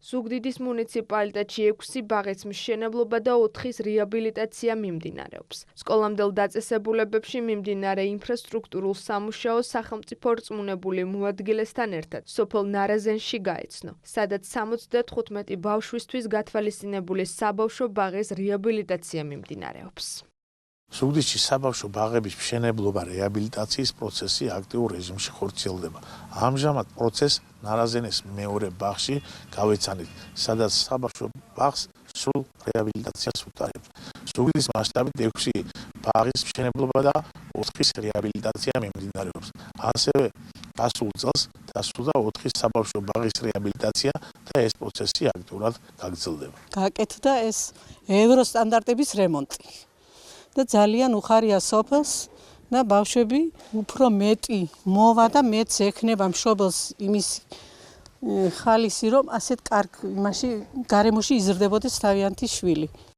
ზუგდიდის მუნიციპალიტეტში 6 ბაღის მშენებლობა და 4-ის რეაბილიტაცია მიმდინარეობს. სკოლამდელ დაწესებულებებში მიმდინარე ინფრასტრუქტურულ სამუშაოს სახელმწიფო რწმუნებული მოადგილესთან ერთად სოფელ ნარაზენში გაეცნო, სადაც 75 ბავშვისთვის გათვალისწინებული საბავშვო ბაღის რეაბილიტაცია მიმდინარეობს. ზუგდიდში საბავშვო ბაღების მშენებლობა რეაბილიტაციის პროცესი აქტიურ რეჟიმში ხორციელდება. ამჟამად პროცესს ნარაზენის მეორე ბაღში გავეცანით, სადაც საბავშვო ბაღს სრულ რეაბილიტაციას უტარებს. ზუგდიდის მასშტაბით 6 ბაღის მშენებლობა და 4-ის რეაბილიტაცია მიმდინარეობს. ასევე გასულ წელს დასრულდა 4-ის საბავშვო ბაღის რეაბილიტაცია და ეს პროცესი აქტიურად გაგრძელდება. გაკეთდა ეს ევროსტანდარტების რემონტი. და ძალიან უხარია სოფელს და ბავშვები უფრო მეტი მოვა და მეც ექნება მშობელს იმის ხალისი რომ ასეთ კარგ იმაში გარემოში იზრდებოდეს თავიანთი შვილი.